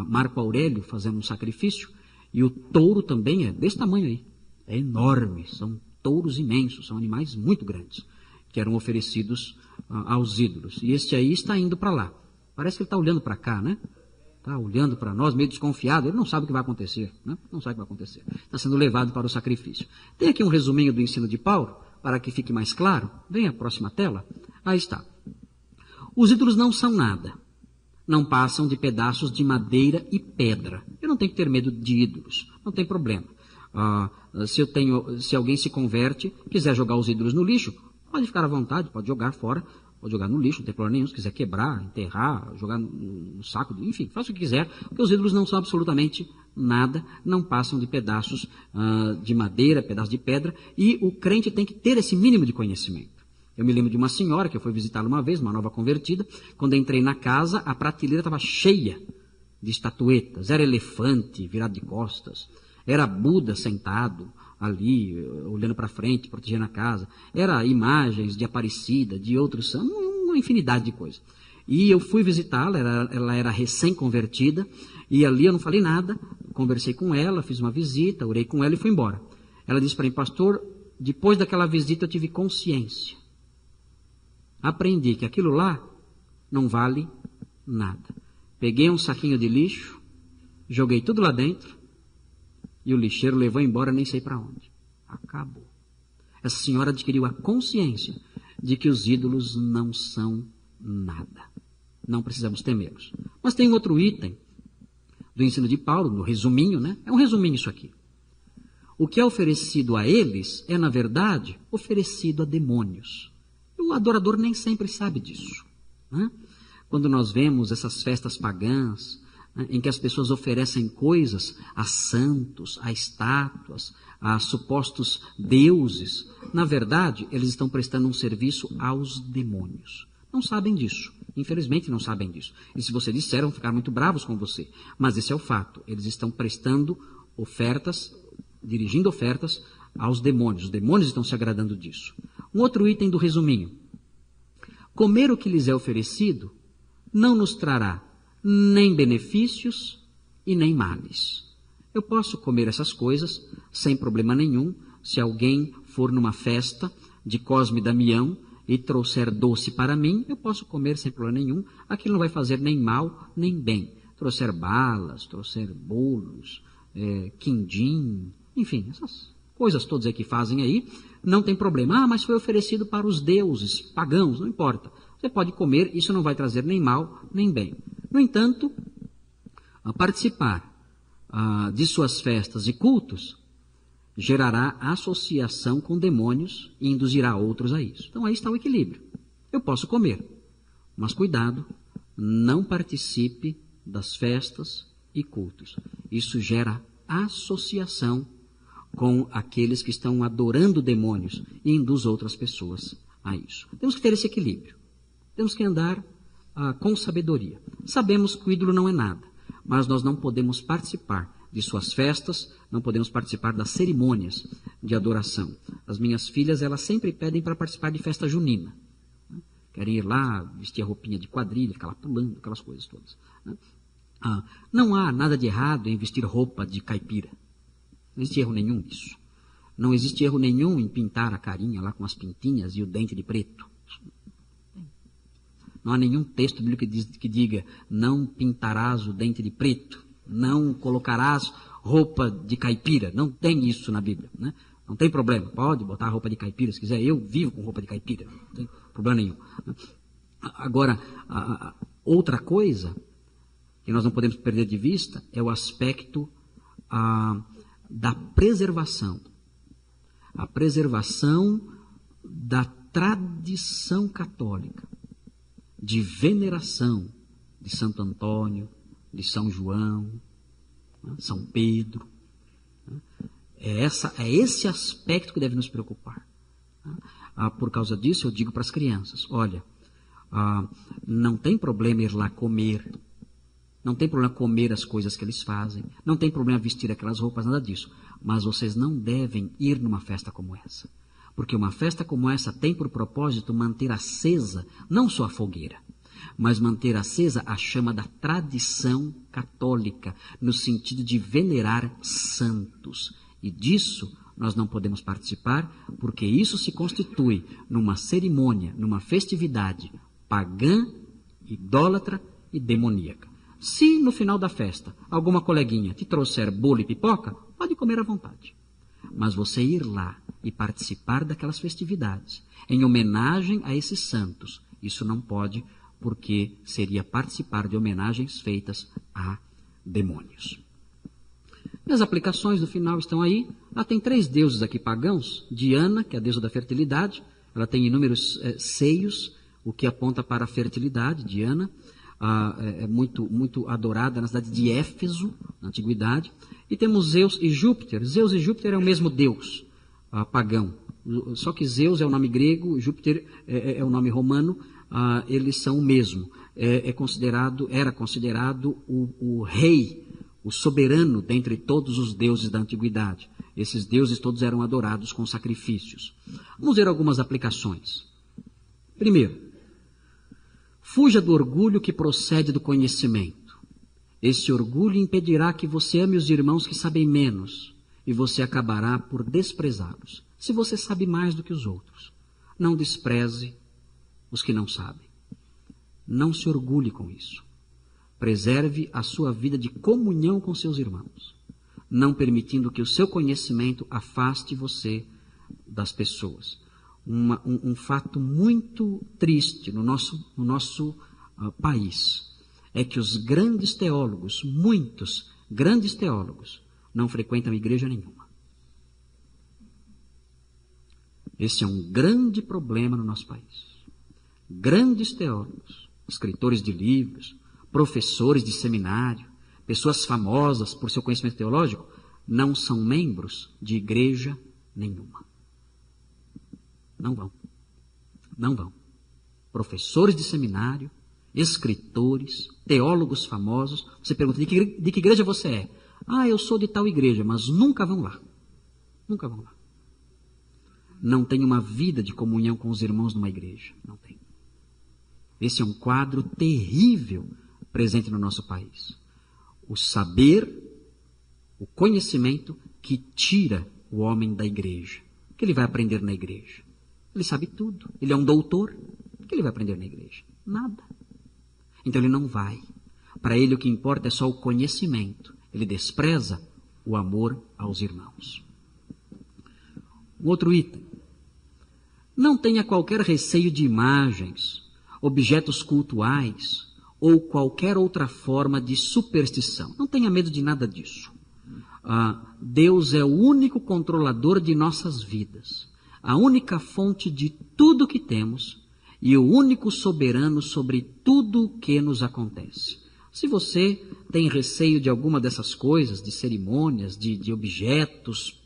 Marco Aurélio fazendo um sacrifício, e o touro também é desse tamanho aí. É enorme, são touros imensos, são animais muito grandes, que eram oferecidos aos ídolos. E este aí está indo para lá. Parece que ele está olhando para cá, né? Está olhando para nós, meio desconfiado. Ele não sabe o que vai acontecer, né? Não sabe o que vai acontecer. Está sendo levado para o sacrifício. Tem aqui um resuminho do ensino de Paulo, para que fique mais claro. Vem a próxima tela. Aí está. Os ídolos não são nada. Não passam de pedaços de madeira e pedra. Eu não tenho que ter medo de ídolos. Não tem problema. Se alguém se converte, quiser jogar os ídolos no lixo, pode ficar à vontade, pode jogar fora, pode jogar no lixo, não tem problema nenhum. Se quiser quebrar, enterrar, jogar no saco, enfim, faça o que quiser, porque os ídolos não são absolutamente nada, não passam de pedaços de madeira, pedaços de pedra, e o crente tem que ter esse mínimo de conhecimento. Eu me lembro de uma senhora que eu fui visitá-la uma vez, uma nova convertida. Quando eu entrei na casa, a prateleira estava cheia de estatuetas. Era elefante virado de costas, era Buda sentado ali, olhando para frente, protegendo a casa. Era imagens de Aparecida, de outros santos, uma infinidade de coisas. E eu fui visitá-la, ela era recém-convertida, e ali eu não falei nada, conversei com ela, fiz uma visita, orei com ela e fui embora. Ela disse para mim, pastor, depois daquela visita eu tive consciência. Aprendi que aquilo lá não vale nada. Peguei um saquinho de lixo, joguei tudo lá dentro, e o lixeiro levou embora nem sei para onde. Acabou. Essa senhora adquiriu a consciência de que os ídolos não são nada. Não precisamos temê-los. Mas tem outro item do ensino de Paulo, no resuminho, né? É um resuminho isso aqui. O que é oferecido a eles é, na verdade, oferecido a demônios. O adorador nem sempre sabe disso, né? Quando nós vemos essas festas pagãs, né, em que as pessoas oferecem coisas a santos, a estátuas, a supostos deuses, na verdade, eles estão prestando um serviço aos demônios. Não sabem disso, infelizmente não sabem disso. E se você disser, vão ficar muito bravos com você. Mas esse é o fato, eles estão prestando ofertas, dirigindo ofertas aos demônios. Os demônios estão se agradando disso. Um outro item do resuminho. Comer o que lhes é oferecido não nos trará nem benefícios e nem males. Eu posso comer essas coisas sem problema nenhum. Se alguém for numa festa de Cosme e Damião e trouxer doce para mim, eu posso comer sem problema nenhum. Aquilo não vai fazer nem mal nem bem. Trouxer balas, trouxer bolos, quindim, enfim, essas coisas todas aí que fazem aí, não tem problema. Mas foi oferecido para os deuses pagãos, não importa. Você pode comer, isso não vai trazer nem mal, nem bem. No entanto, participar de suas festas e cultos gerará associação com demônios e induzirá outros a isso. Então aí está o equilíbrio. Eu posso comer, mas cuidado, não participe das festas e cultos. Isso gera associação com aqueles que estão adorando demônios e induz outras pessoas a isso. Temos que ter esse equilíbrio. Temos que andar com sabedoria. Sabemos que o ídolo não é nada, mas nós não podemos participar de suas festas, não podemos participar das cerimônias de adoração. As minhas filhas, elas sempre pedem para participar de festa junina. Querem ir lá, vestir a roupinha de quadrilha, ficar lá pulando, aquelas coisas todas. Não há nada de errado em vestir roupa de caipira. Não existe erro nenhum nisso. Não existe erro nenhum em pintar a carinha lá com as pintinhas e o dente de preto. Não há nenhum texto bíblico que diga, não pintarás o dente de preto, não colocarás roupa de caipira. Não tem isso na Bíblia, né? Não tem problema, pode botar a roupa de caipira se quiser. Eu vivo com roupa de caipira, não tem problema nenhum. Agora, outra coisa que nós não podemos perder de vista é o aspecto da preservação. A preservação da tradição católica, de veneração de Santo Antônio, de São João, São Pedro. É esse aspecto que deve nos preocupar. Por causa disso, eu digo para as crianças, olha, não tem problema ir lá comer, não tem problema comer as coisas que eles fazem, não tem problema vestir aquelas roupas, nada disso. Mas vocês não devem ir numa festa como essa. Porque uma festa como essa tem por propósito manter acesa, não só a fogueira, mas manter acesa a chama da tradição católica, no sentido de venerar santos. E disso nós não podemos participar, porque isso se constitui numa cerimônia, numa festividade pagã, idólatra e demoníaca. Se no final da festa alguma coleguinha te trouxer bolo e pipoca, pode comer à vontade. Mas você ir lá e participar daquelas festividades, em homenagem a esses santos, isso não pode, porque seria participar de homenagens feitas a demônios. As aplicações do final estão aí. Ela tem 3 deuses aqui pagãos. Diana, que é a deusa da fertilidade, ela tem inúmeros seios, o que aponta para a fertilidade. Diana é muito adorada na cidade de Éfeso, na antiguidade. E temos Zeus e Júpiter. Zeus e Júpiter é o mesmo deus pagão. Só que Zeus é o nome grego, Júpiter é o nome romano. Eles são o mesmo. Era considerado o rei, o soberano dentre todos os deuses da antiguidade. Esses deuses todos eram adorados com sacrifícios. Vamos ver algumas aplicações. Primeiro, fuja do orgulho que procede do conhecimento. Esse orgulho impedirá que você ame os irmãos que sabem menos, e você acabará por desprezá-los. Se você sabe mais do que os outros, não despreze os que não sabem. Não se orgulhe com isso. Preserve a sua vida de comunhão com seus irmãos, não permitindo que o seu conhecimento afaste você das pessoas. Um fato muito triste no nosso país é que os grandes teólogos, muitos grandes teólogos, não frequentam igreja nenhuma. Esse é um grande problema no nosso país. Grandes teólogos, escritores de livros, professores de seminário, pessoas famosas por seu conhecimento teológico, não são membros de igreja nenhuma. Não vão. Não vão. Professores de seminário, escritores, teólogos famosos, você pergunta, de que igreja você é? Eu sou de tal igreja, mas nunca vão lá. Nunca vão lá. Não tem uma vida de comunhão com os irmãos numa igreja. Não tem. Esse é um quadro terrível presente no nosso país. O saber, o conhecimento que tira o homem da igreja. O que ele vai aprender na igreja? Ele sabe tudo. Ele é um doutor. O que ele vai aprender na igreja? Nada. Então ele não vai. Para ele o que importa é só o conhecimento. Ele despreza o amor aos irmãos. Um outro item. Não tenha qualquer receio de imagens, objetos cultuais ou qualquer outra forma de superstição. Não tenha medo de nada disso. Deus é o único controlador de nossas vidas, a única fonte de tudo que temos e o único soberano sobre tudo o que nos acontece. Se você tem receio de alguma dessas coisas, de cerimônias, de objetos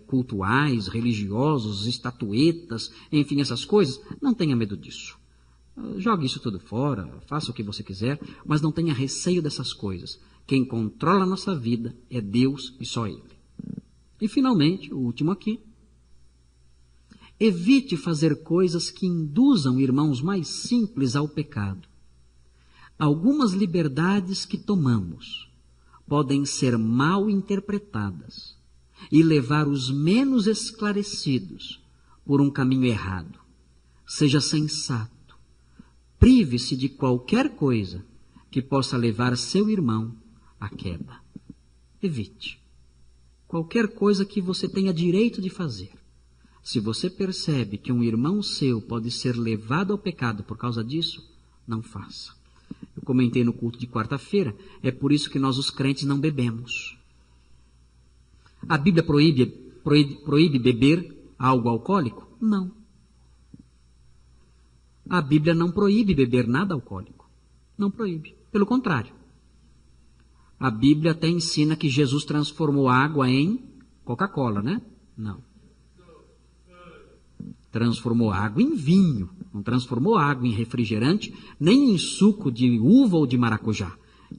cultuais, religiosos, estatuetas, enfim, essas coisas, não tenha medo disso. Jogue isso tudo fora, faça o que você quiser, mas não tenha receio dessas coisas. Quem controla a nossa vida é Deus e só Ele. E finalmente, o último aqui. Evite fazer coisas que induzam irmãos mais simples ao pecado. Algumas liberdades que tomamos podem ser mal interpretadas e levar os menos esclarecidos por um caminho errado. Seja sensato. Prive-se de qualquer coisa que possa levar seu irmão à queda. Evite. Qualquer coisa que você tenha direito de fazer. Se você percebe que um irmão seu pode ser levado ao pecado por causa disso, não faça. Eu comentei no culto de quarta-feira, é por isso que nós os crentes não bebemos. A Bíblia proíbe beber algo alcoólico? Não. A Bíblia não proíbe beber nada alcoólico. Não proíbe. Pelo contrário. A Bíblia até ensina que Jesus transformou água em Coca-Cola, né? Não. Transformou água em vinho. Não transformou água em refrigerante, nem em suco de uva ou de maracujá.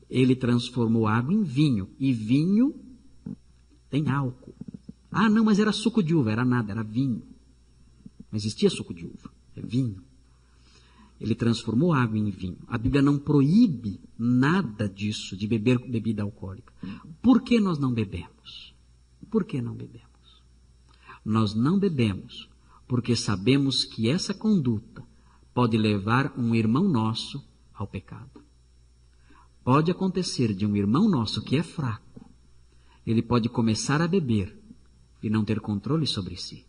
Ele transformou água em vinho. E vinho tem álcool. Ah, não, mas era suco de uva. Era nada, era vinho. Não existia suco de uva. É vinho. Ele transformou água em vinho. A Bíblia não proíbe nada disso, de beber bebida alcoólica. Por que nós não bebemos? Por que não bebemos? Nós não bebemos porque sabemos que essa conduta pode levar um irmão nosso ao pecado. Pode acontecer de um irmão nosso que é fraco, ele pode começar a beber e não ter controle sobre si.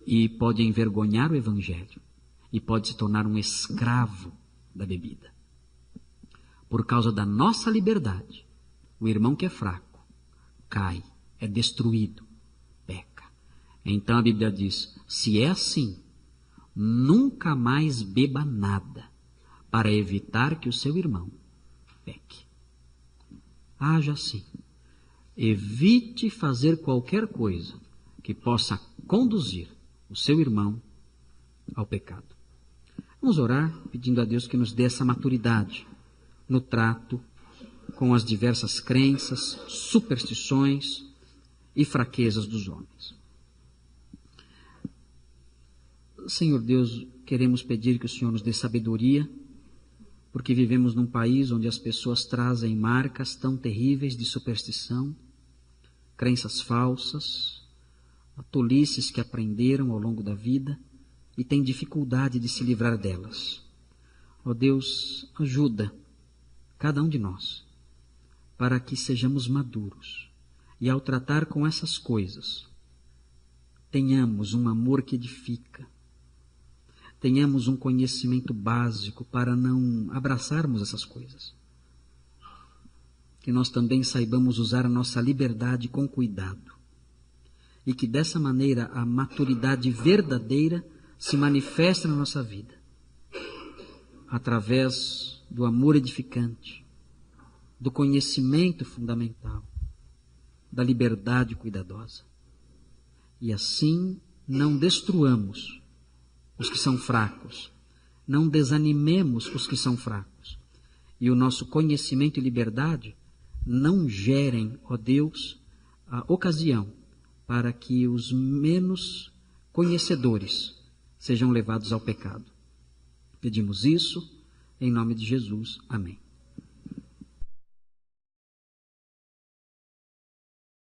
E pode envergonhar o Evangelho. E pode se tornar um escravo da bebida. Por causa da nossa liberdade, o irmão que é fraco cai, é destruído, peca. Então a Bíblia diz, se é assim, nunca mais beba nada, para evitar que o seu irmão peque. Haja assim. Evite fazer qualquer coisa que possa conduzir o seu irmão ao pecado. Vamos orar pedindo a Deus que nos dê essa maturidade no trato com as diversas crenças, superstições e fraquezas dos homens. Senhor Deus, queremos pedir que o Senhor nos dê sabedoria, porque vivemos num país onde as pessoas trazem marcas tão terríveis de superstição, crenças falsas, tolices que aprenderam ao longo da vida, e tem dificuldade de se livrar delas. Ó Deus, ajuda cada um de nós para que sejamos maduros e ao tratar com essas coisas tenhamos um amor que edifica, tenhamos um conhecimento básico para não abraçarmos essas coisas. Que nós também saibamos usar a nossa liberdade com cuidado e que dessa maneira a maturidade verdadeira se manifesta na nossa vida, através do amor edificante, do conhecimento fundamental, da liberdade cuidadosa. E assim não destruamos os que são fracos, não desanimemos os que são fracos, e o nosso conhecimento e liberdade não gerem, ó Deus, a ocasião para que os menos conhecedores sejam levados ao pecado. Pedimos isso em nome de Jesus. Amém.